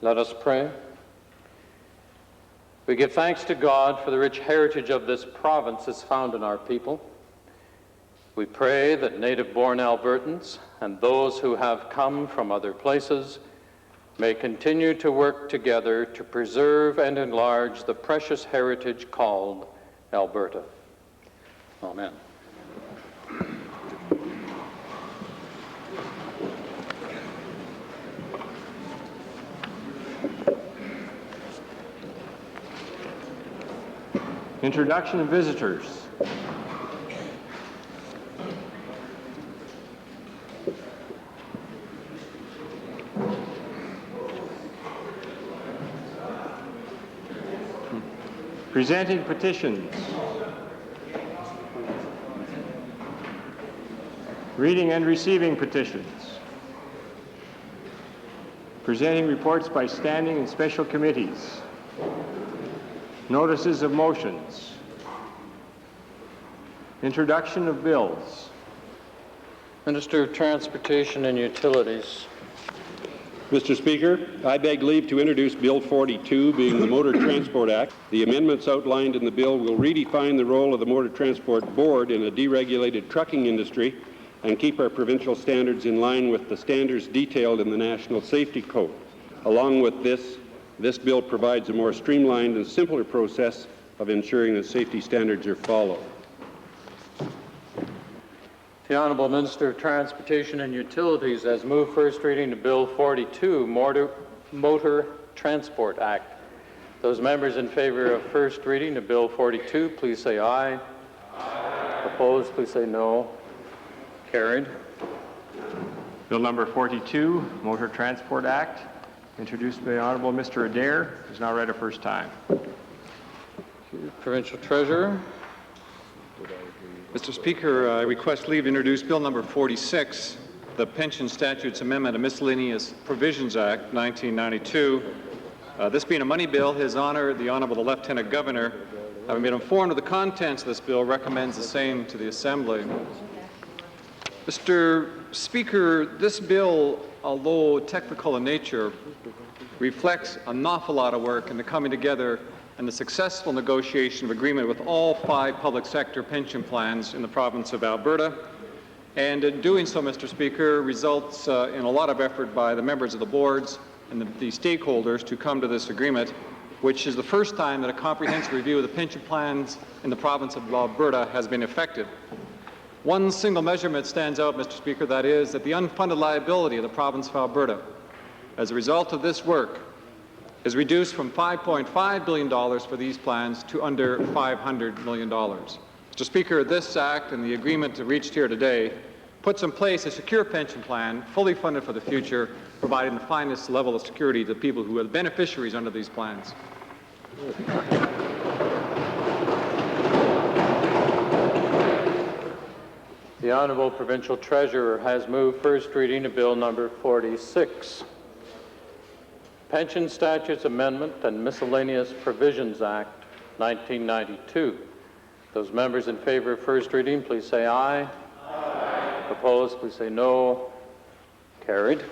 Let us pray. We give thanks to God for the rich heritage of this province as found in our people. We pray that native-born Albertans and those who have come from other places may continue to work together to preserve and enlarge the precious heritage called Alberta. Amen. Introduction of visitors. Presenting petitions. Reading and receiving petitions. Presenting reports by standing and special committees. Notices of motions. Introduction of bills. Minister of Transportation and Utilities. Mr. Speaker, I beg leave to introduce Bill 42, being the Motor Transport Act. The amendments outlined in the bill will redefine the role of the Motor Transport Board in a deregulated trucking industry and keep our provincial standards in line with the standards detailed in the National Safety Code. Along with this bill provides a more streamlined and simpler process of ensuring that safety standards are followed. The Honourable Minister of Transportation and Utilities has moved first reading to Bill 42, Motor Transport Act. Those members in favour of first reading to Bill 42, please say aye. Aye. Opposed, please say no. Carried. Bill number 42, Motor Transport Act, introduced by the Honourable Mr. Adair, is now read a first time. Provincial Treasurer. Mr. Speaker, I request leave to introduce Bill number 46, the Pension Statutes Amendment and Miscellaneous Provisions Act, 1992. This being a money bill, His Honour, the Honourable Lieutenant Governor, having been informed of the contents of this bill, recommends the same to the Assembly. Mr. Speaker, this bill, although technical in nature, reflects an awful lot of work in the coming together and the successful negotiation of agreement with all 5 public sector pension plans in the province of Alberta. And in doing so, Mr. Speaker, results in a lot of effort by the members of the boards and the stakeholders to come to this agreement, which is the first time that a comprehensive review of the pension plans in the province of Alberta has been effected. One single measurement stands out, Mr. Speaker, that is that the unfunded liability of the province of Alberta, as a result of this work, is reduced from $5.5 billion for these plans to under $500 million. Mr. Speaker, this Act and the agreement reached here today puts in place a secure pension plan, fully funded for the future, providing the finest level of security to people who are the beneficiaries under these plans. The Honourable Provincial Treasurer has moved first reading to Bill number 46. Pension Statutes Amendment and Miscellaneous Provisions Act, 1992. Those members in favour of first reading, please say aye. Aye. Opposed, please say no. Carried.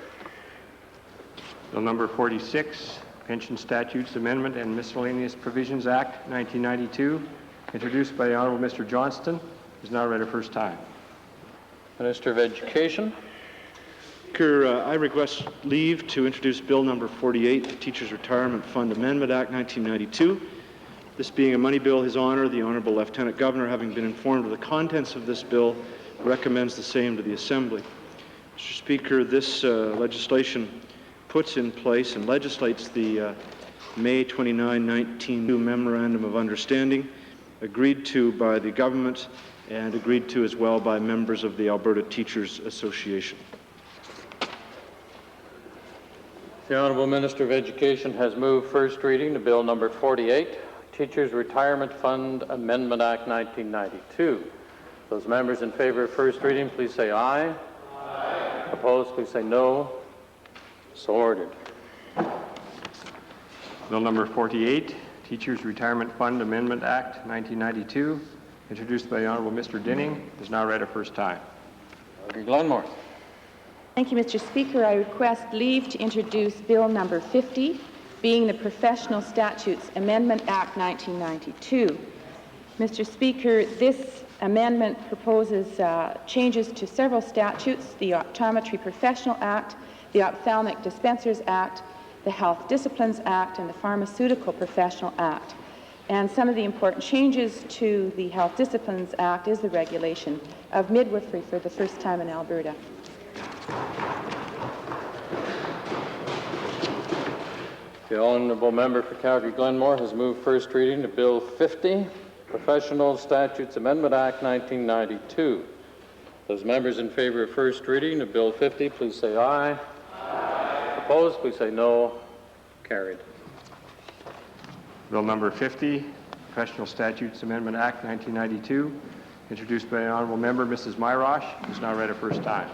Bill number 46, Pension Statutes Amendment and Miscellaneous Provisions Act, 1992, introduced by the Honourable Mr. Johnston, is now read a first time. Minister of Education. Speaker, I request leave to introduce Bill number 48, the Teachers Retirement Fund Amendment Act 1992. This being a money bill, His Honour, the Honourable Lieutenant Governor, having been informed of the contents of this bill, recommends the same to the Assembly. Mr. Speaker, this legislation puts in place and legislates the May 29, 19 Memorandum of Understanding, agreed to by the government and agreed to as well by members of the Alberta Teachers Association. The Honourable Minister of Education has moved first reading to Bill number 48, Teachers Retirement Fund Amendment Act 1992. Those members in favour of first reading, please say aye. Aye. Opposed, please say no. So ordered. Bill number 48, Teachers Retirement Fund Amendment Act 1992, introduced by the Honourable Mr. Dinning, is now read a first time. Glenmore. Thank you, Mr. Speaker. I request leave to introduce Bill number 50, being the Professional Statutes Amendment Act 1992. Mr. Speaker, this amendment proposes changes to several statutes: the Optometry Professional Act, the Ophthalmic Dispensers Act, the Health Disciplines Act, and the Pharmaceutical Professional Act. And some of the important changes to the Health Disciplines Act is the regulation of midwifery for the first time in Alberta. The honourable member for Calgary-Glenmore has moved first reading to Bill 50, Professional Statutes Amendment Act 1992. Those members in favor of first reading of Bill 50, please say aye. Aye. Opposed, please say no. Carried. Bill number 50, Professional Statutes Amendment Act 1992, introduced by the honourable member Mrs. Myrosh, is now read a first time.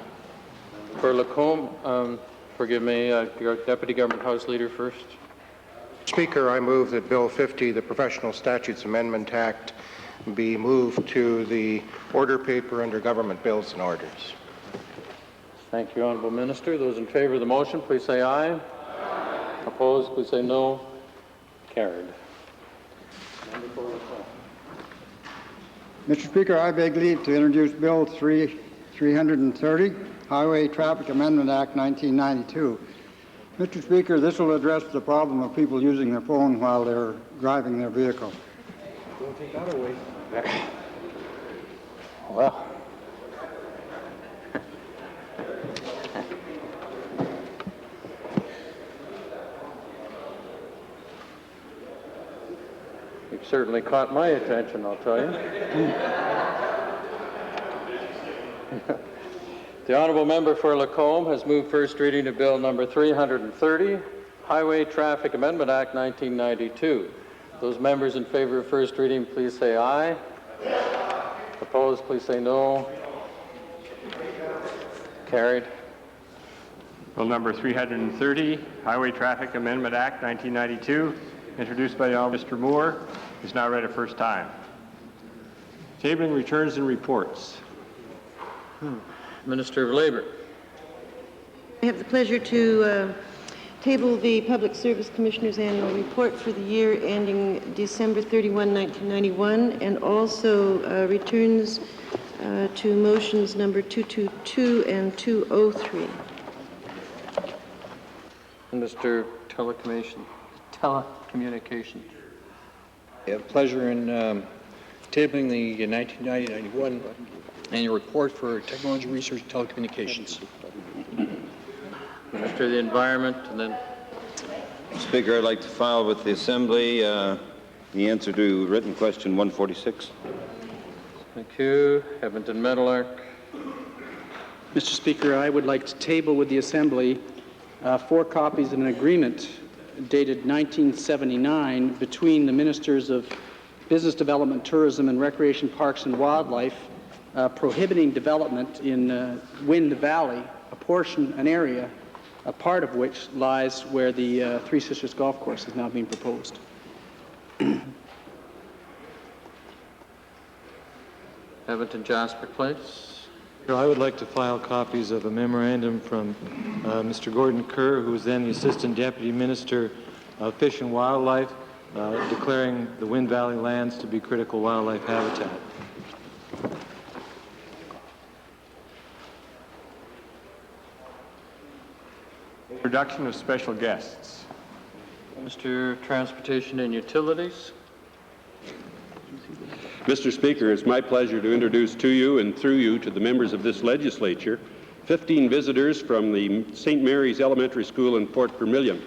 For Lacombe, forgive me, Deputy Government House Leader first. Speaker, I move that Bill 50, the Professional Statutes Amendment Act, be moved to the order paper under Government Bills and Orders. Thank you, Honourable Minister. Those in favour of the motion, please say aye. Aye. Opposed, please say no. Carried. Mr. Speaker, I beg leave to introduce Bill 330, Highway Traffic Amendment Act 1992. Mr. Speaker, this will address the problem of people using their phone while they're driving their vehicle. Don't take that away. Well. You've certainly caught my attention, I'll tell you. The honourable member for Lacombe has moved first reading of Bill number 330, Highway Traffic Amendment Act 1992. Those members in favour of first reading, please say aye. Aye. Opposed, please say no. Carried. Bill number 330, Highway Traffic Amendment Act 1992, introduced by the Honourable Mr. Moore, is now read a first time. Tabling returns and reports. Minister of Labour. I have the pleasure to table the Public Service Commissioner's annual report for the year ending December 31, 1991, and also returns to motions number 222 and 203. Minister Telecommunications. I have pleasure in tabling the 1990-91 annual report for technology research and telecommunications. Minister of the Environment, and then... Speaker, I'd like to file with the Assembly the answer to written question 146. Thank you. Edmonton Meadowlark. Mr. Speaker, I would like to table with the Assembly 4 copies of an agreement dated 1979 between the Ministers of Business Development, Tourism and Recreation, Parks and Wildlife prohibiting development in Wind Valley, an area, a part of which lies where the Three Sisters Golf Course is now being proposed. Edmonton Jasper Place. I would like to file copies of a memorandum from Mr. Gordon Kerr, who was then the Assistant Deputy Minister of Fish and Wildlife, declaring the Wind Valley lands to be critical wildlife habitat. Introduction of special guests. Mr. Transportation and Utilities. Mr. Speaker, it's my pleasure to introduce to you and through you to the members of this legislature 15 visitors from the St. Mary's Elementary School in Fort Vermilion.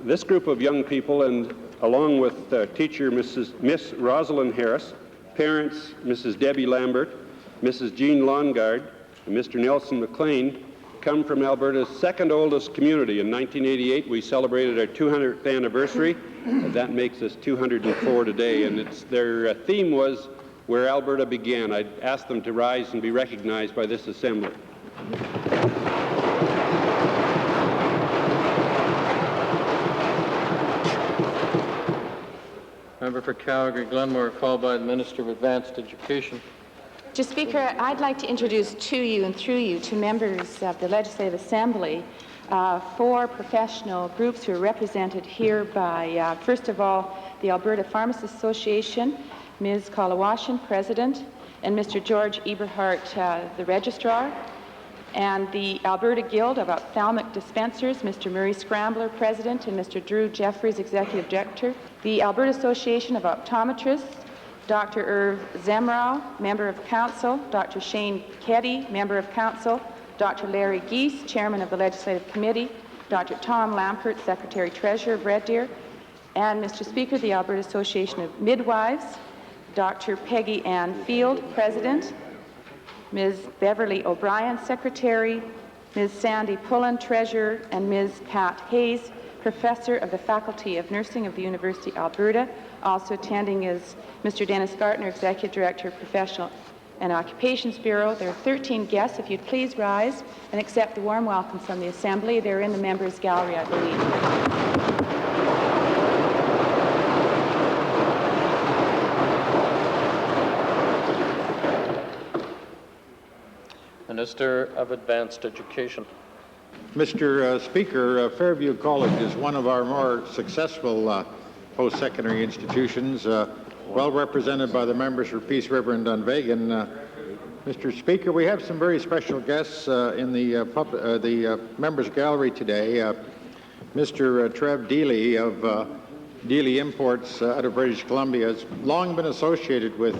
This group of young people, and along with teacher Miss Rosalind Harris, parents Mrs. Debbie Lambert, Mrs. Jean Longard, and Mr. Nelson McLean, come from Alberta's second oldest community. In 1988, we celebrated our 200th anniversary. That makes us 204 today, and their theme was Where Alberta Began. I'd ask them to rise and be recognized by this Assembly. Member for Calgary-Glenmore, followed by the Minister of Advanced Education. Mr. Speaker, I'd like to introduce to you and through you to members of the Legislative Assembly 4 professional groups who are represented here by, first of all, the Alberta Pharmacists Association, Ms. Kalawashin, President, and Mr. George Eberhardt, the Registrar, and the Alberta Guild of Ophthalmic Dispensers, Mr. Murray Scrambler, President, and Mr. Drew Jeffries, Executive Director, the Alberta Association of Optometrists, Dr. Irv Zemrau, Member of Council, Dr. Shane Keddy, Member of Council, Dr. Larry Geese, Chairman of the Legislative Committee, Dr. Tom Lampert, Secretary-Treasurer of Red Deer, and Mr. Speaker, the Alberta Association of Midwives, Dr. Peggy Ann Field, President, Ms. Beverly O'Brien, Secretary, Ms. Sandy Pullen, Treasurer, and Ms. Pat Hayes, Professor of the Faculty of Nursing of the University of Alberta. Also attending is Mr. Dennis Gartner, Executive Director of Professional and Occupations Bureau. There are 13 guests. If you'd please rise and accept the warm welcome from the Assembly. They're in the members' gallery, I believe. Minister of Advanced Education. Mr. Speaker, Fairview College is one of our more successful post-secondary institutions, well represented by the members for Peace River and Dunvegan. Mr. Speaker, we have some very special guests in the members' gallery today. Mr. Trev Deely of Deely Imports out of British Columbia has long been associated with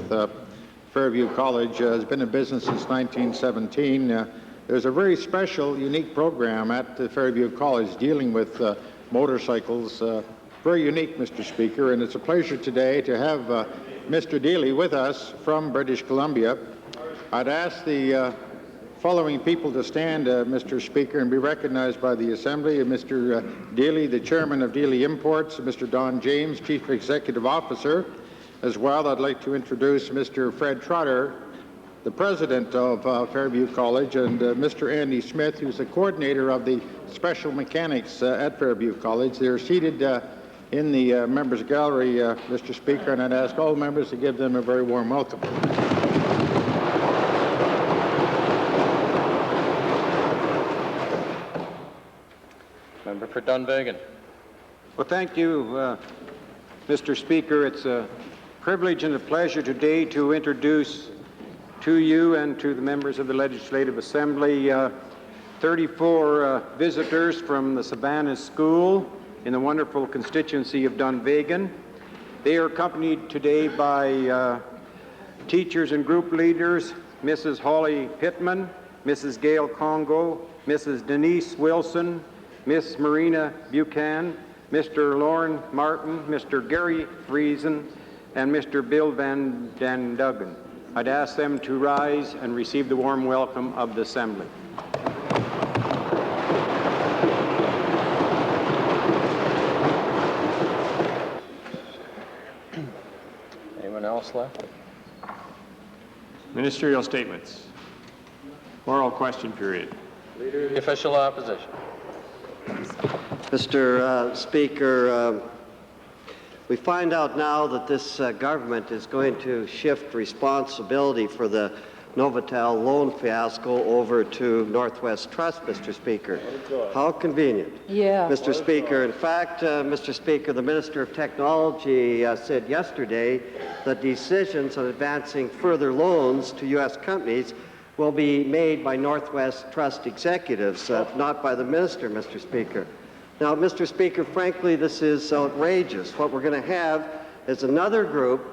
Fairview College, has been in business since 1917. There's a very special, unique program at the Fairview College dealing with motorcycles. Very unique, Mr. Speaker, and it's a pleasure today to have Mr. Deely with us from British Columbia. I'd ask the following people to stand, Mr. Speaker, and be recognized by the Assembly. Mr. Deely, the Chairman of Deely Imports, Mr. Don James, Chief Executive Officer. As well, I'd like to introduce Mr. Fred Trotter, the President of Fairview College, and Mr. Andy Smith, who's the coordinator of the Special Mechanics at Fairview College. They're seated in the members' gallery, Mr. Speaker, and I'd ask all members to give them a very warm welcome. Member for Dunvegan. Well, thank you, Mr. Speaker. It's a privilege and a pleasure today to introduce to you and to the members of the Legislative Assembly 34 visitors from the Savannah School in the wonderful constituency of Dunvegan. They are accompanied today by teachers and group leaders, Mrs. Holly Pittman, Mrs. Gail Congo, Mrs. Denise Wilson, Miss Marina Buchan, Mr. Lauren Martin, Mr. Gary Friesen, and Mr. Bill Van Duggan. I'd ask them to rise and receive the warm welcome of the Assembly. Anyone else left? Ministerial statements. Oral question period. Leader of the Official Opposition. Mr. Speaker, we find out now that this government is going to shift responsibility for the Novotel loan fiasco over to Northwest Trust, Mr. Speaker. How convenient. Yeah. Mr. Speaker, in fact, Mr. Speaker, the Minister of Technology said yesterday that decisions on advancing further loans to U.S. companies will be made by Northwest Trust executives, not by the Minister, Mr. Speaker. Now, Mr. Speaker, frankly, this is outrageous. What we're going to have is another group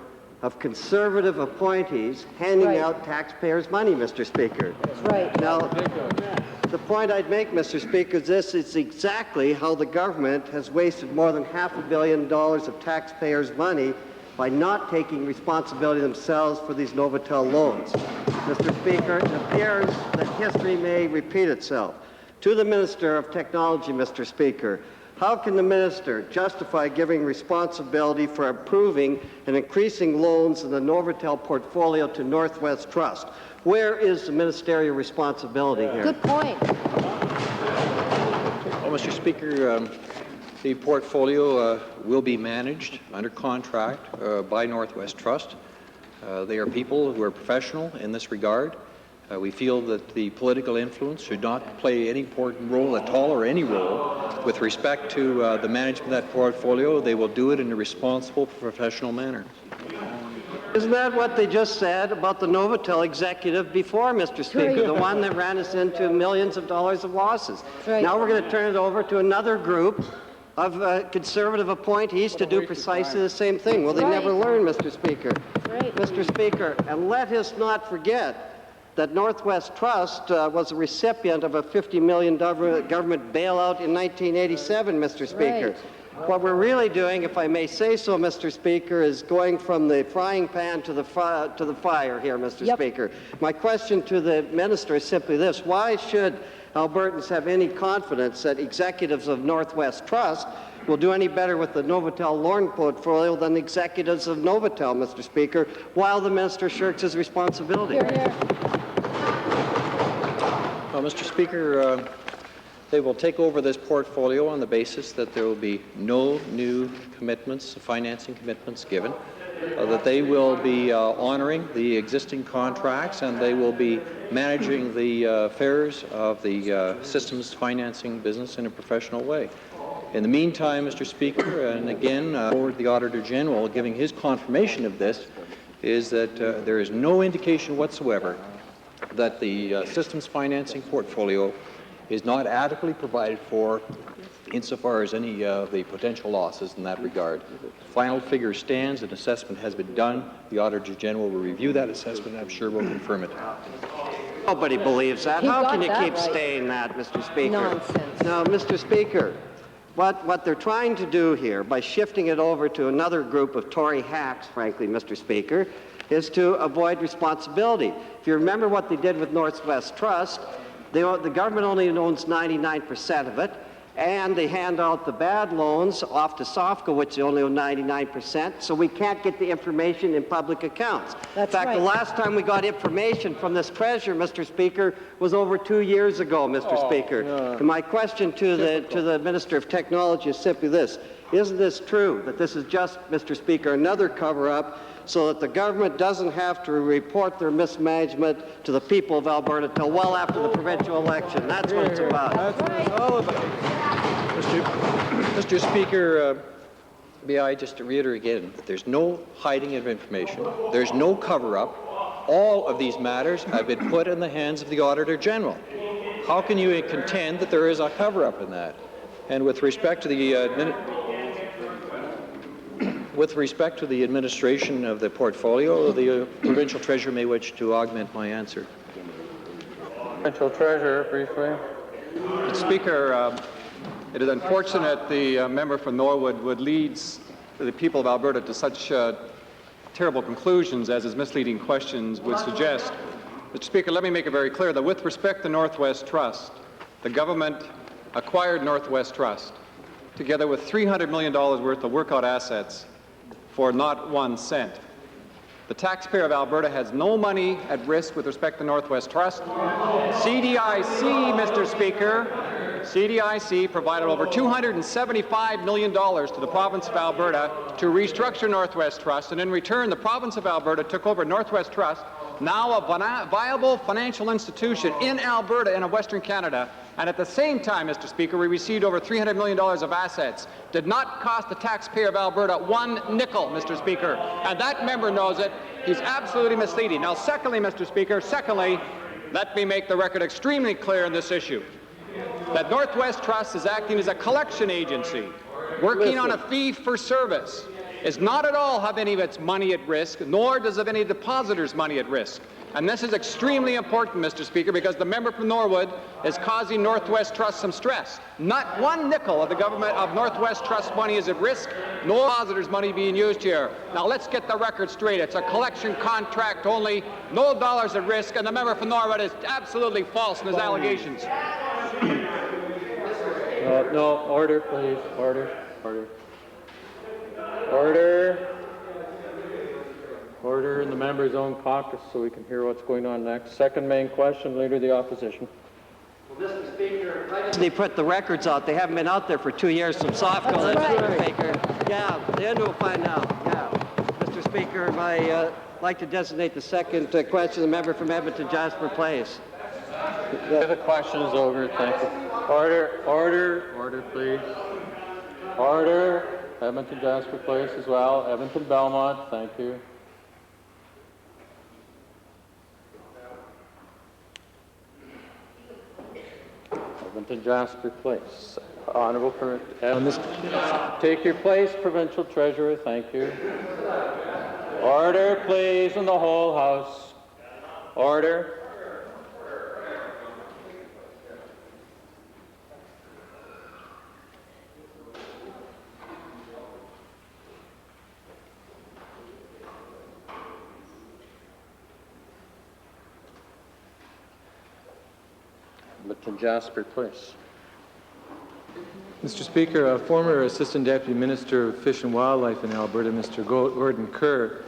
of conservative appointees handing out taxpayers' money, Mr. Speaker. That's right. Now, the point I'd make, Mr. Speaker, is this is exactly how the government has wasted more than $500 million of taxpayers' money by not taking responsibility themselves for these Novotel loans. Mr. Speaker, it appears that history may repeat itself. To the Minister of Technology, Mr. Speaker, how can the Minister justify giving responsibility for approving and increasing loans in the Novotel portfolio to Northwest Trust? Where is the ministerial responsibility here? Good point. Well, Mr. Speaker, the portfolio will be managed under contract by Northwest Trust. They are people who are professional in this regard. We feel that the political influence should not play any important role at all, or any role with respect to the management of that portfolio. They will do it in a responsible, professional manner. Isn't that what they just said about the Novotel executive before, Mr. Speaker, the one that ran us into millions of dollars of losses? Right. Now we're going to turn it over to another group of conservative appointees to do precisely the same thing. Well, they never learn, Mr. Speaker. Right. Mr. Speaker, and let us not forget that Northwest Trust was a recipient of a $50 million government bailout in 1987, Mr. Speaker. Right. What we're really doing, if I may say so, Mr. Speaker, is going from the frying pan to the fire here, Mr. Speaker. My question to the minister is simply this: why should Albertans have any confidence that executives of Northwest Trust will do any better with the Novotel loan portfolio than the executives of Novotel, Mr. Speaker, while the minister shirks his responsibility? Well, Mr. Speaker, they will take over this portfolio on the basis that there will be no new commitments, financing commitments given, that they will be honoring the existing contracts, and they will be managing the affairs of the systems financing business in a professional way. In the meantime, Mr. Speaker, and again, forward the Auditor General giving his confirmation of this, is that there is no indication whatsoever that the systems financing portfolio is not adequately provided for insofar as any of the potential losses in that regard. The final figure stands, an assessment has been done. The Auditor General will review that assessment, and I'm sure will confirm it. Nobody believes that. How can you keep saying that, Mr. Speaker? Nonsense. Now, Mr. Speaker, what they're trying to do here, by shifting it over to another group of Tory hacks, frankly, Mr. Speaker, is to avoid responsibility. If you remember what they did with Northwest Trust, the government only owns 99% of it, and they hand out the bad loans off to SOFCO, which they only own 99%, so we can't get the information in public accounts. In fact, the last time we got information from this treasurer, Mr. Speaker, was over 2 years ago, Mr. Speaker. And my question to the Minister of Technology is simply this: isn't this true, that this is just, Mr. Speaker, another cover-up so that the government doesn't have to report their mismanagement to the people of Alberta till well after the provincial election? That's what it's about. That's what it's all about. Mr. Speaker, may I just reiterate again that there's no hiding of information, there's no cover-up. All of these matters have been put in the hands of the Auditor General. How can you contend that there is a cover-up in that? And with respect to the administration of the portfolio, the provincial treasurer may wish to augment my answer. Provincial treasurer, briefly. Mr. Speaker, it is unfortunate the member from Norwood would lead the people of Alberta to such terrible conclusions as his misleading questions would suggest. Mr. Speaker, let me make it very clear that with respect to Northwest Trust, the government acquired Northwest Trust together with $300 million worth of workout assets for not 1 cent. The taxpayer of Alberta has no money at risk with respect to Northwest Trust. CDIC, Mr. Speaker, CDIC provided over $275 million to the province of Alberta to restructure Northwest Trust, and in return, the province of Alberta took over Northwest Trust, now a viable financial institution in Alberta and in Western Canada. And at the same time, Mr. Speaker, we received over $300 million of assets. Did not cost the taxpayer of Alberta 1 nickel, Mr. Speaker. And that member knows it. He's absolutely misleading. Now, secondly, Mr. Speaker, let me make the record extremely clear on this issue, that Northwest Trust is acting as a collection agency, working on a fee for service, is not at all have any of its money at risk, nor does it have any depositors' money at risk. And this is extremely important, Mr. Speaker, because the member from Norwood is causing Northwest Trust some stress. Not 1 nickel of the government of Northwest Trust money is at risk, no depositors' money being used here. Now let's get the record straight. It's a collection contract only, no dollars at risk, and the member from Norwood is absolutely false in his allegations. No, order, please. Order. Order in the member's own caucus so we can hear what's going on next. Second main question, Leader of the Opposition. Well, Mr. Speaker, they put the records out. They haven't been out there for 2 years from SOFCO. That's right. Mr. Speaker. Yeah, then we'll find out. Yeah. Mr. Speaker, my like to designate the second question, the member from Edmonton Jasper Place. The question is over. Thank you. Order, please. Order. Edmonton Jasper Place as well. Edmonton Belmont. Thank you. Edmonton Jasper Place. Honorable take your place, Provincial Treasurer. Thank you. Order, please, in the whole House. Order. Edmonton Jasper Place. Mr. Speaker, a former Assistant Deputy Minister of Fish and Wildlife in Alberta, Mr. Gordon Kerr,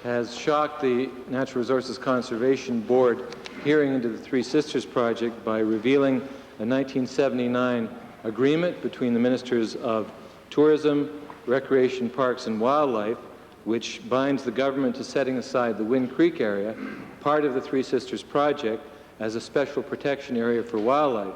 has shocked the Natural Resources Conservation Board hearing into the Three Sisters project by revealing a 1979 agreement between the Ministers of Tourism, Recreation, Parks and Wildlife, which binds the government to setting aside the Wind Creek area, part of the Three Sisters project, as a special protection area for wildlife.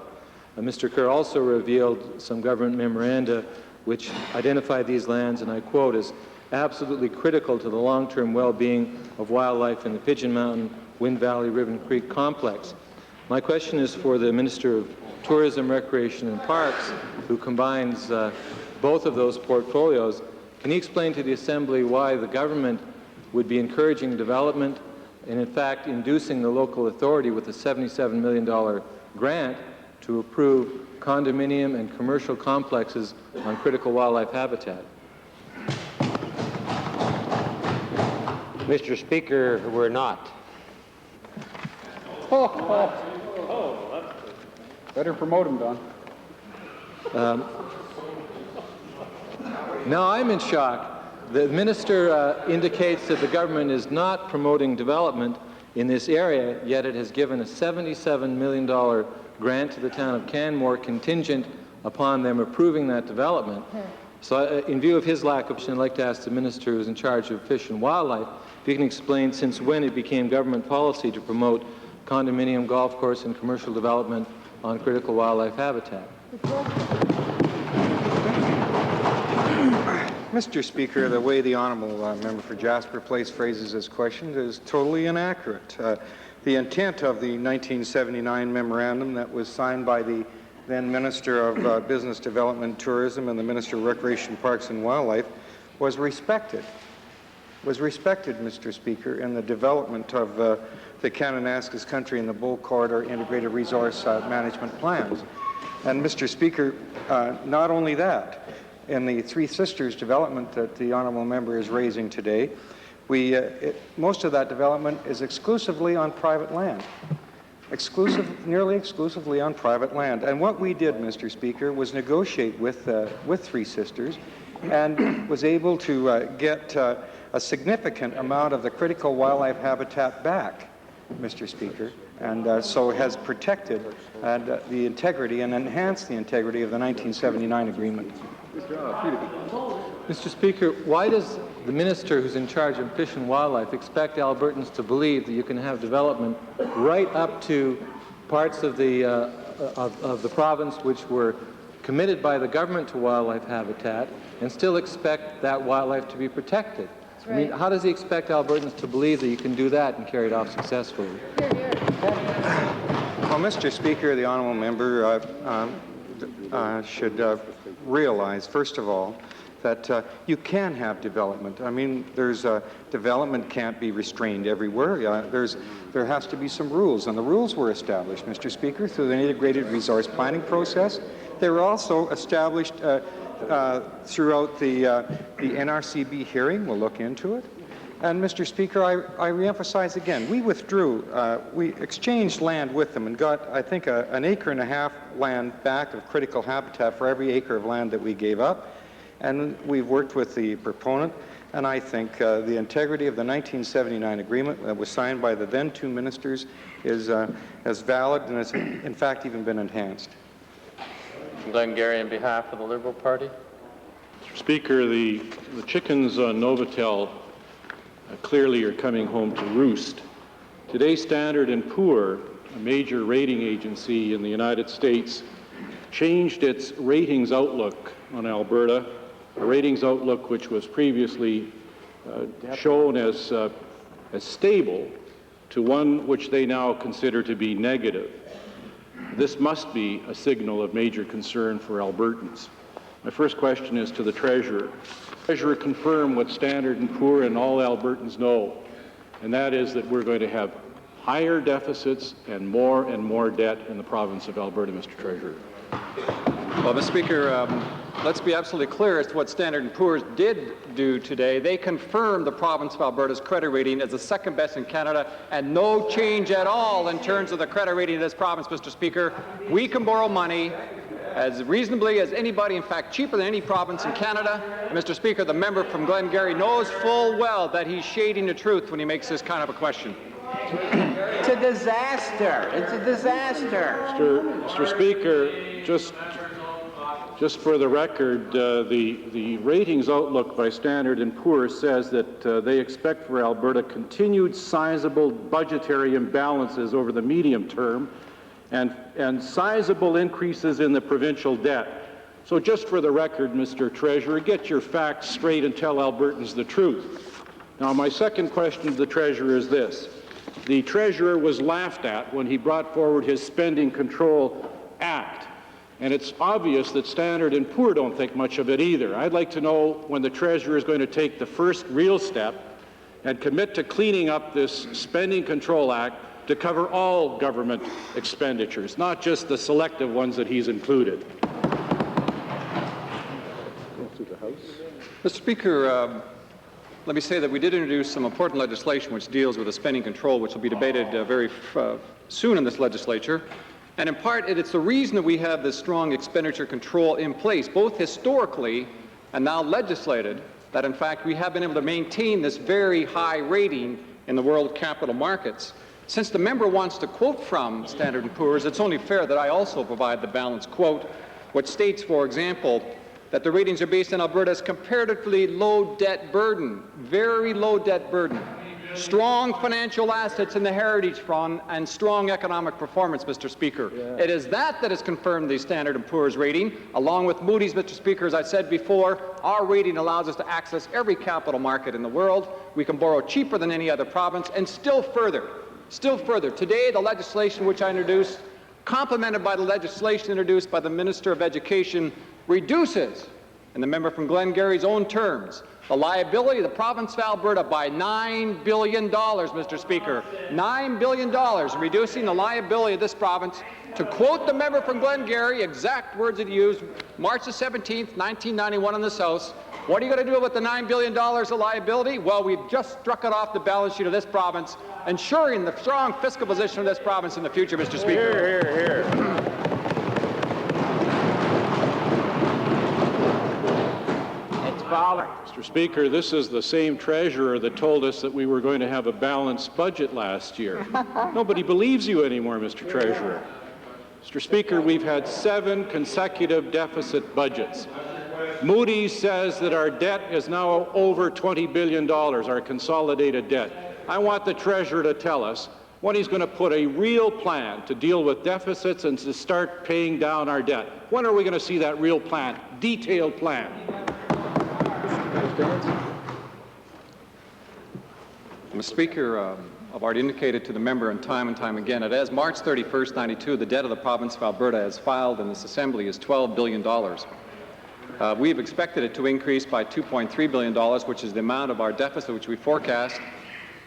Mr. Kerr also revealed some government memoranda which identify these lands, and I quote, as absolutely critical to the long-term well-being of wildlife in the Pigeon Mountain, Wind Valley, Ribbon Creek complex. My question is for the Minister of Tourism, Recreation and Parks, who combines both of those portfolios. Can he explain to the Assembly why the government would be encouraging development and in fact inducing the local authority with a $77 million grant to approve condominium and commercial complexes on critical wildlife habitat? Mr. Speaker, we're not. Better promote him, Don. Now I'm in shock. The minister indicates that the government is not promoting development in this area, yet it has given a $77 million grant to the town of Canmore contingent upon them approving that development. So in view of his lack of, I'd like to ask the minister who's in charge of fish and wildlife if you can explain since when it became government policy to promote condominium, golf course and commercial development on critical wildlife habitat. Mr. Speaker, the way the honourable member for Jasper Place phrases his question is totally inaccurate. The intent of the 1979 memorandum that was signed by the then Minister of Business Development and Tourism and the Minister of Recreation, Parks and Wildlife was respected, Mr. Speaker, in the development of the Kananaskis Country and the Bull Corridor Integrated Resource Management Plans. And Mr. Speaker, not only that, in the Three Sisters development that the honourable member is raising today, most of that development is exclusively on private land. Nearly exclusively on private land. And what we did, Mr. Speaker, was negotiate with Three Sisters and was able to get a significant amount of the critical wildlife habitat back, Mr. Speaker, and so has protected the integrity and enhanced the integrity of the 1979 agreement. Mr. Speaker, why does the minister who's in charge of fish and wildlife expect Albertans to believe that you can have development right up to parts of the province which were committed by the government to wildlife habitat and still expect that wildlife to be protected? Right. I mean, how does he expect Albertans to believe that you can do that and carry it off successfully? Well, Mr. Speaker, the honourable member should realize, first of all, that you can have development. I mean, development can't be restrained everywhere. There has to be some rules, and the rules were established, Mr. Speaker, through the integrated resource planning process. They were also established throughout the NRCB hearing. We'll look into it. And Mr. Speaker, I reemphasize again, we withdrew, we exchanged land with them and got, I think, an acre and a half land back of critical habitat for every acre of land that we gave up. And we've worked with the proponent, and I think the integrity of the 1979 agreement that was signed by the then two ministers is as valid and has, in fact, even been enhanced. Glengarry, on behalf of the Liberal Party. Mr. Speaker, the Chickens Novotel clearly are coming home to roost. Today, Standard & Poor, a major rating agency in the United States, changed its ratings outlook on Alberta, a ratings outlook which was previously shown as stable, to one which they now consider to be negative. This must be a signal of major concern for Albertans. My first question is to the Treasurer. Treasurer, confirm what Standard & Poor and all Albertans know, and that is that we're going to have higher deficits and more debt in the province of Alberta, Mr. Treasurer. Well, Mr. Speaker, let's be absolutely clear as to what Standard & Poor's did do today. They confirmed the province of Alberta's credit rating as the second best in Canada, and no change at all in terms of the credit rating of this province, Mr. Speaker. We can borrow money as reasonably as anybody, in fact cheaper than any province in Canada. And Mr. Speaker, the member from Glengarry knows full well that he's shading the truth when he makes this kind of a question. It's a disaster. It's a disaster. Mr. Speaker, just for the record, the ratings outlook by Standard & Poor's says that they expect for Alberta continued sizable budgetary imbalances over the medium term and sizable increases in the provincial debt. So just for the record, Mr. Treasurer, get your facts straight and tell Albertans the truth. Now, my second question to the Treasurer is this. The Treasurer was laughed at when he brought forward his Spending Control Act. And it's obvious that Standard & Poor don't think much of it either. I'd like to know when the Treasurer is going to take the first real step and commit to cleaning up this Spending Control Act to cover all government expenditures, not just the selective ones that he's included. Mr. Speaker, let me say that we did introduce some important legislation which deals with the spending control, which will be debated very soon in this legislature. And in part, it's the reason that we have this strong expenditure control in place, both historically and now legislated, that in fact we have been able to maintain this very high rating in the world capital markets. Since the member wants to quote from Standard & Poor's, it's only fair that I also provide the balanced quote, which states, for example, that the ratings are based on Alberta's comparatively low debt burden, very low debt burden, strong financial assets in the Heritage Fund, and strong economic performance, Mr. Speaker. Yeah. It is that has confirmed the Standard & Poor's rating, along with Moody's, Mr. Speaker. As I said before, our rating allows us to access every capital market in the world. We can borrow cheaper than any other province, and still further, today the legislation which I introduced, complemented by the legislation introduced by the Minister of Education, reduces, in the member from Glengarry's own terms, the liability of the province of Alberta by $9 billion, Mr. Speaker. $9 billion, reducing the liability of this province. To quote the member from Glengarry, exact words that he used, March the 17th, 1991 in this House, what are you going to do with the $9 billion of liability? Well, we've just struck it off the balance sheet of this province, ensuring the strong fiscal position of this province in the future, Mr. Speaker. Hear, hear. Mr. Speaker, this is the same treasurer that told us that we were going to have a balanced budget last year. Nobody believes you anymore, Mr. Treasurer. Mr. Speaker, we've had 7 consecutive deficit budgets. Moody's says that our debt is now over $20 billion, our consolidated debt. I want the treasurer to tell us when he's going to put a real plan to deal with deficits and to start paying down our debt. When are we going to see that real plan, detailed plan? Mr. Speaker, I've already indicated to the member and time again that as March 31st, 92, the debt of the province of Alberta as filed in this Assembly is $12 billion. We've expected it to increase by $2.3 billion, which is the amount of our deficit which we forecast.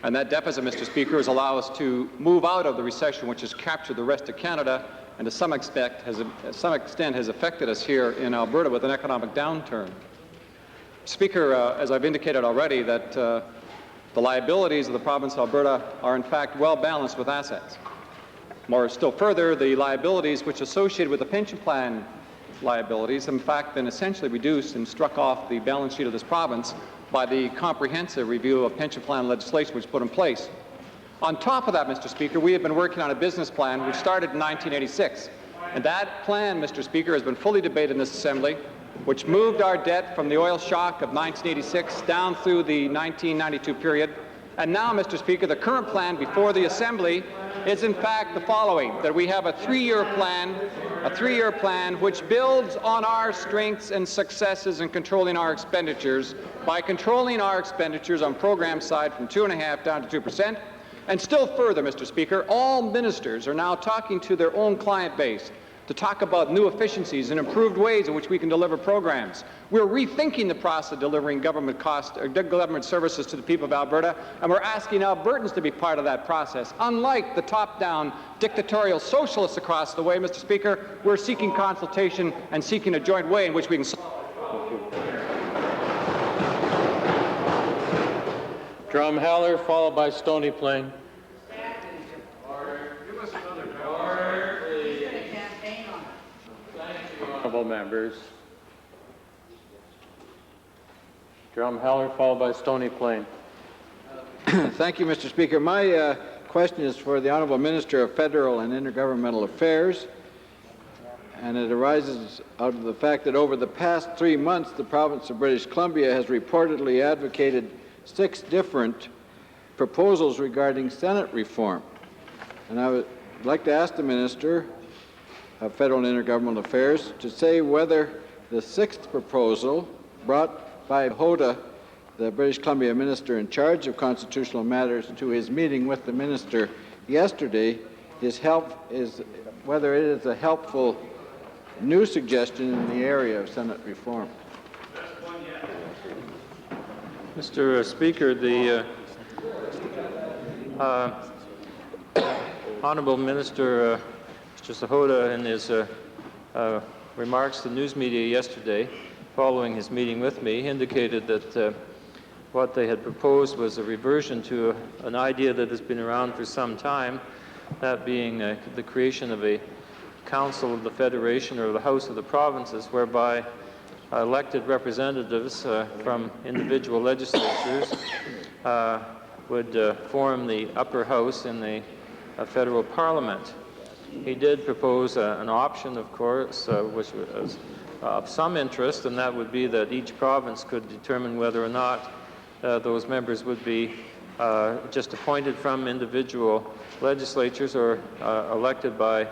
And that deficit, Mr. Speaker, has allowed us to move out of the recession which has captured the rest of Canada and to some extent has affected us here in Alberta with an economic downturn. Speaker, as I've indicated already, that the liabilities of the province of Alberta are in fact well balanced with assets. More still further, the liabilities which associated with the pension plan liabilities have in fact been essentially reduced and struck off the balance sheet of this province by the comprehensive review of pension plan legislation which was put in place. On top of that, Mr. Speaker, we have been working on a business plan which started in 1986. And that plan, Mr. Speaker, has been fully debated in this Assembly, which moved our debt from the oil shock of 1986 down through the 1992 period And now, Mr. Speaker, the current plan before the Assembly is in fact the following, that we have a three-year plan which builds on our strengths and successes in controlling our expenditures by controlling our expenditures on program side from 2.5% down to 2%. And still further, Mr. Speaker, all ministers are now talking to their own client base to talk about new efficiencies and improved ways in which we can deliver programs. We're rethinking the process of delivering government services to the people of Alberta, and we're asking Albertans to be part of that process. Unlike the top-down dictatorial socialists across the way, Mr. Speaker, we're seeking consultation and seeking a joint way in which we can solve. Drumheller, followed by Stony Plain. Honorable members. Drumheller, followed by Stony Plain. Thank you, Mr. Speaker. My question is for the Honourable Minister of Federal and Intergovernmental Affairs, and it arises out of the fact that over the past 3 months, the province of British Columbia has reportedly advocated 6 different proposals regarding Senate reform. And I would like to ask the Minister of Federal and Intergovernmental Affairs to say whether the 6th proposal brought by Hoda, the British Columbia minister in charge of constitutional matters, to his meeting with the minister yesterday whether it is a helpful new suggestion in the area of Senate reform. Mr. Speaker, the Honourable Minister Mr. Sahota, in his remarks to news media yesterday, following his meeting with me, indicated that what they had proposed was a reversion to an idea that has been around for some time, that being the creation of a Council of the Federation or the House of the Provinces, whereby elected representatives from individual legislatures would form the upper house in the federal parliament. He did propose an option, of course, which was of some interest, and that would be that each province could determine whether or not those members would be just appointed from individual legislatures or elected by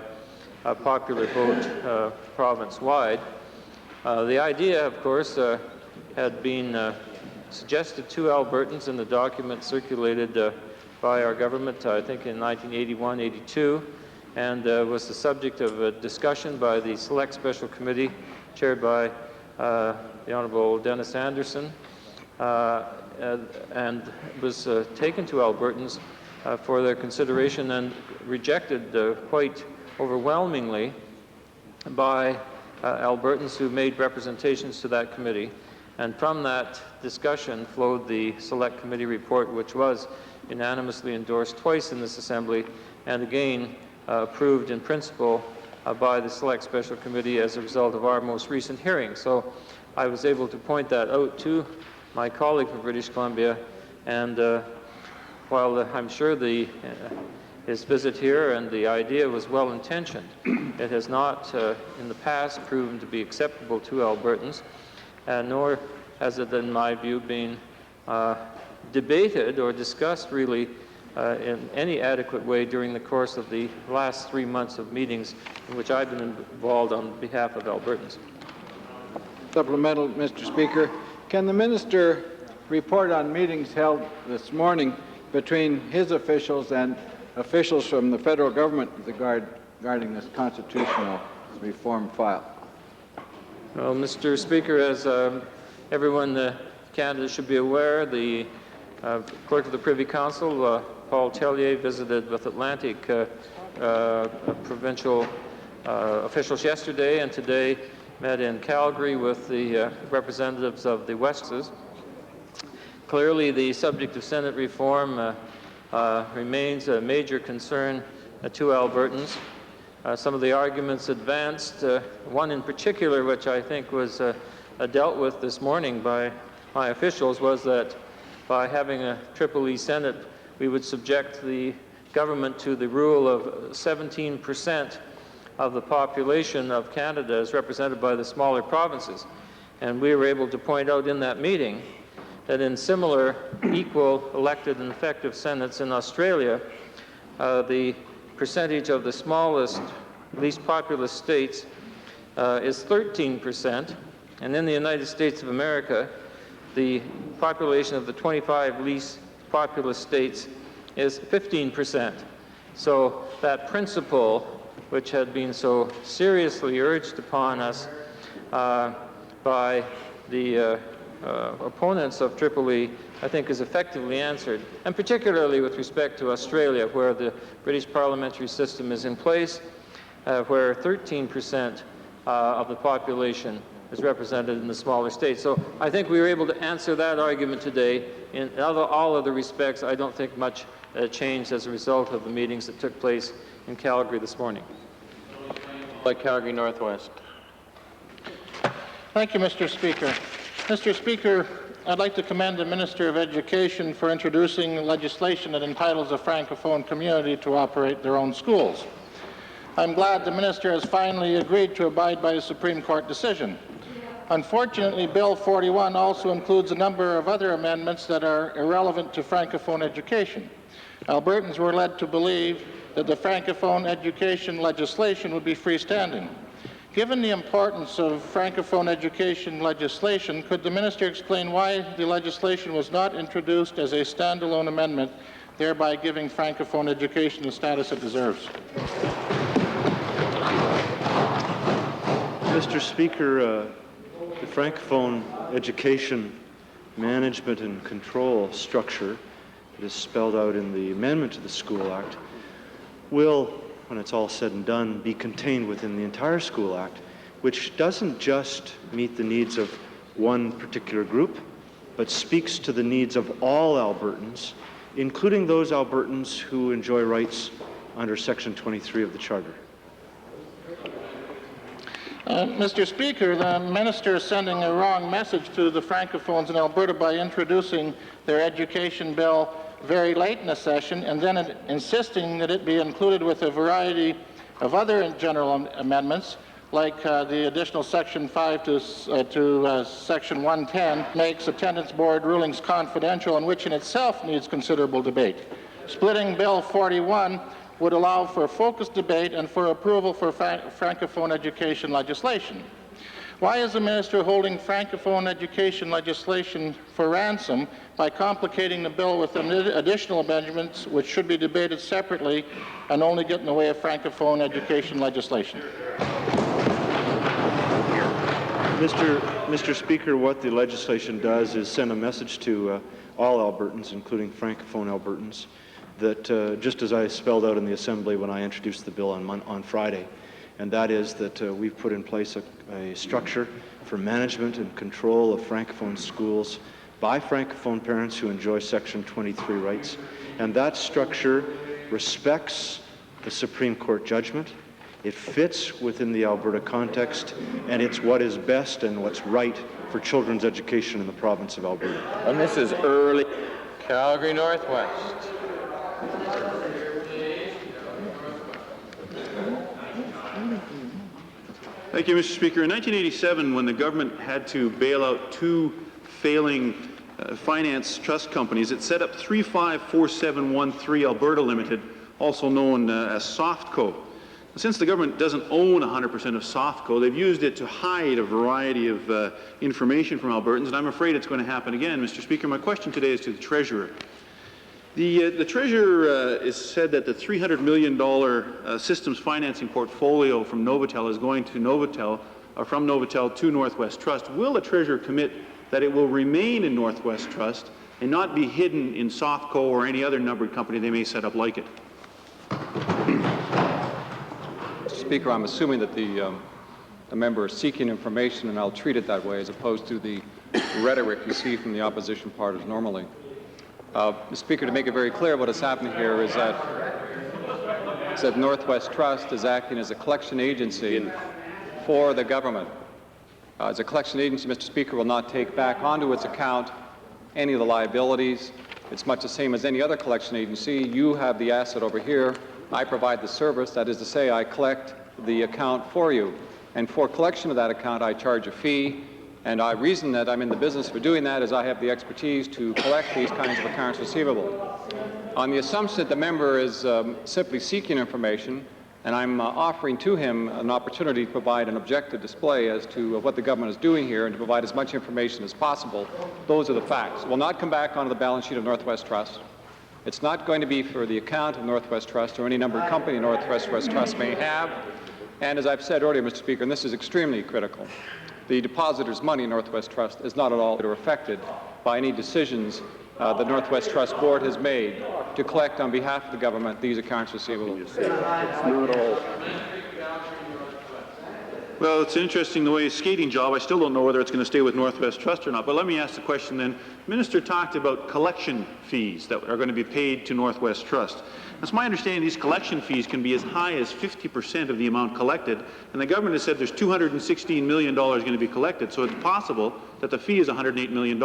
a popular vote province-wide. The idea, of course, had been suggested to Albertans in the document circulated by our government, I think in 1981-82, and was the subject of a discussion by the Select Special Committee chaired by the Honourable Dennis Anderson, and was taken to Albertans for their consideration and rejected quite overwhelmingly by Albertans who made representations to that committee. And from that discussion flowed the Select Committee report, which was unanimously endorsed twice in this Assembly, and again approved in principle by the Select Special Committee as a result of our most recent hearing. So I was able to point that out to my colleague from British Columbia, and while I'm sure his visit here and the idea was well-intentioned, it has not in the past proven to be acceptable to Albertans, nor has it, in my view, been debated or discussed really in any adequate way during the course of the last 3 months of meetings in which I've been involved on behalf of Albertans. Supplemental, Mr. Speaker. Can the minister report on meetings held this morning between his officials and officials from the federal government regarding this constitutional reform file? Well, Mr. Speaker, as everyone in Canada should be aware, the Clerk of the Privy Council, Paul Tellier, visited with Atlantic provincial officials yesterday, and today met in Calgary with the representatives of the Westies. Clearly, the subject of Senate reform remains a major concern to Albertans. Some of the arguments advanced, one in particular which I think was dealt with this morning by my officials, was that by having a Triple E Senate, we would subject the government to the rule of 17% of the population of Canada as represented by the smaller provinces. And we were able to point out in that meeting that in similar equal elected and effective senates in Australia, the percentage of the smallest, least populous states is 13%, and in the United States of America, the population of the 25 least populous states is 15%. So that principle, which had been so seriously urged upon us by the opponents of EEE, I think is effectively answered, and particularly with respect to Australia, where the British parliamentary system is in place, where 13% of the population is represented in the smaller states. So I think we were able to answer that argument today. In all other respects, I don't think much changed as a result of the meetings that took place in Calgary this morning. Like Calgary Northwest. Thank you, Mr. Speaker. Mr. Speaker, I'd like to commend the Minister of Education for introducing legislation that entitles the Francophone community to operate their own schools. I'm glad the Minister has finally agreed to abide by the Supreme Court decision. Unfortunately, Bill 41 also includes a number of other amendments that are irrelevant to Francophone education. Albertans were led to believe that the Francophone education legislation would be freestanding. Given the importance of Francophone education legislation, could the Minister explain why the legislation was not introduced as a standalone amendment, thereby giving Francophone education the status it deserves? Mr. Speaker, the Francophone education management and control structure that is spelled out in the amendment to the School Act will, when it's all said and done, be contained within the entire School Act, which doesn't just meet the needs of one particular group, but speaks to the needs of all Albertans, including those Albertans who enjoy rights under Section 23 of the Charter. Mr. Speaker, the Minister is sending a wrong message to the Francophones in Alberta by introducing their education bill very late in the session and then insisting that it be included with a variety of other general amendments, like the additional Section 5 to Section 110 makes attendance board rulings confidential, and which in itself needs considerable debate. Splitting Bill 41 would allow for focused debate and for approval for Francophone education legislation. Why is the Minister holding Francophone education legislation for ransom by complicating the bill with additional amendments which should be debated separately and only get in the way of Francophone education legislation? Mr. Speaker, what the legislation does is send a message to all Albertans, including Francophone Albertans, that just as I spelled out in the Assembly when I introduced the bill on Friday, and that is that we've put in place a structure for management and control of Francophone schools by Francophone parents who enjoy Section 23 rights, and that structure respects the Supreme Court judgment. It fits within the Alberta context, and it's what is best and what's right for children's education in the province of Alberta. And this is early. Calgary Northwest. Thank you, Mr. Speaker. In 1987, when the government had to bail out two failing finance trust companies, it set up 354713 Alberta Limited, also known as Softco. Since the government doesn't own 100% of Softco, they've used it to hide a variety of information from Albertans, and I'm afraid it's going to happen again. Mr. Speaker, my question today is to the Treasurer. The Treasurer has said that the $300 million systems financing portfolio from Novotel is going to Novotel, or from Novotel to Northwest Trust. Will the Treasurer commit that it will remain in Northwest Trust and not be hidden in Softco or any other numbered company they may set up like it? Mr. Speaker, I'm assuming that the member is seeking information, and I'll treat it that way as opposed to the rhetoric you see from the opposition parties normally. Mr. Speaker, to make it very clear, what has happened here is that Northwest Trust is acting as a collection agency for the government. As a collection agency, Mr. Speaker, will not take back onto its account any of the liabilities. It's much the same as any other collection agency. You have the asset over here. I provide the service. That is to say, I collect the account for you. And for collection of that account, I charge a fee, And the reason that I'm in the business for doing that is I have the expertise to collect these kinds of accounts receivable. On the assumption that the member is simply seeking information, and I'm offering to him an opportunity to provide an objective display as to what the government is doing here and to provide as much information as possible. Those are the facts. It will not come back onto the balance sheet of Northwest Trust. It's not going to be for the account of Northwest Trust or any number of company Northwest Trust may have. And as I've said earlier, Mr. Speaker, and this is extremely critical, the depositor's money in Northwest Trust is not at all affected by any decisions the Northwest Trust Board has made to collect on behalf of the government these accounts receivable. Well, it's interesting the way his skating job. I still don't know whether it's going to stay with Northwest Trust or not. But let me ask the question then. The Minister talked about collection fees that are going to be paid to Northwest Trust. It's my understanding these collection fees can be as high as 50% of the amount collected, and the government has said there's $216 million going to be collected, so it's possible that the fee is $108 million.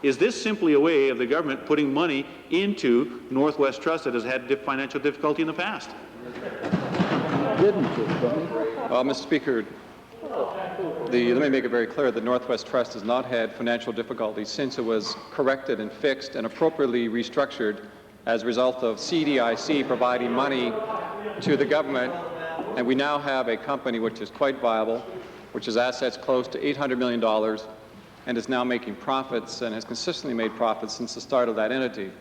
Is this simply a way of the government putting money into Northwest Trust that has had financial difficulty in the past? Mr. Speaker, let me make it very clear that Northwest Trust has not had financial difficulties since it was corrected and fixed and appropriately restructured as a result of CDIC providing money to the government, and we now have a company which is quite viable, which has assets close to $800 million, and is now making profits and has consistently made profits since the start of that entity.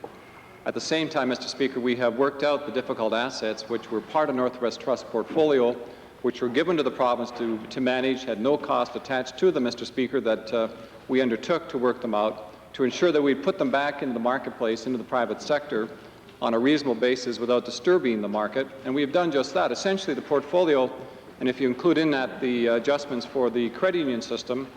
At the same time, Mr. Speaker, we have worked out the difficult assets which were part of Northwest Trust portfolio, which were given to the province to manage, had no cost attached to them, Mr. Speaker, that we undertook to work them out, to ensure that we put them back into the marketplace, into the private sector, on a reasonable basis without disturbing the market. And we have done just that. Essentially, the portfolio, and if you include in that the adjustments for the credit union system,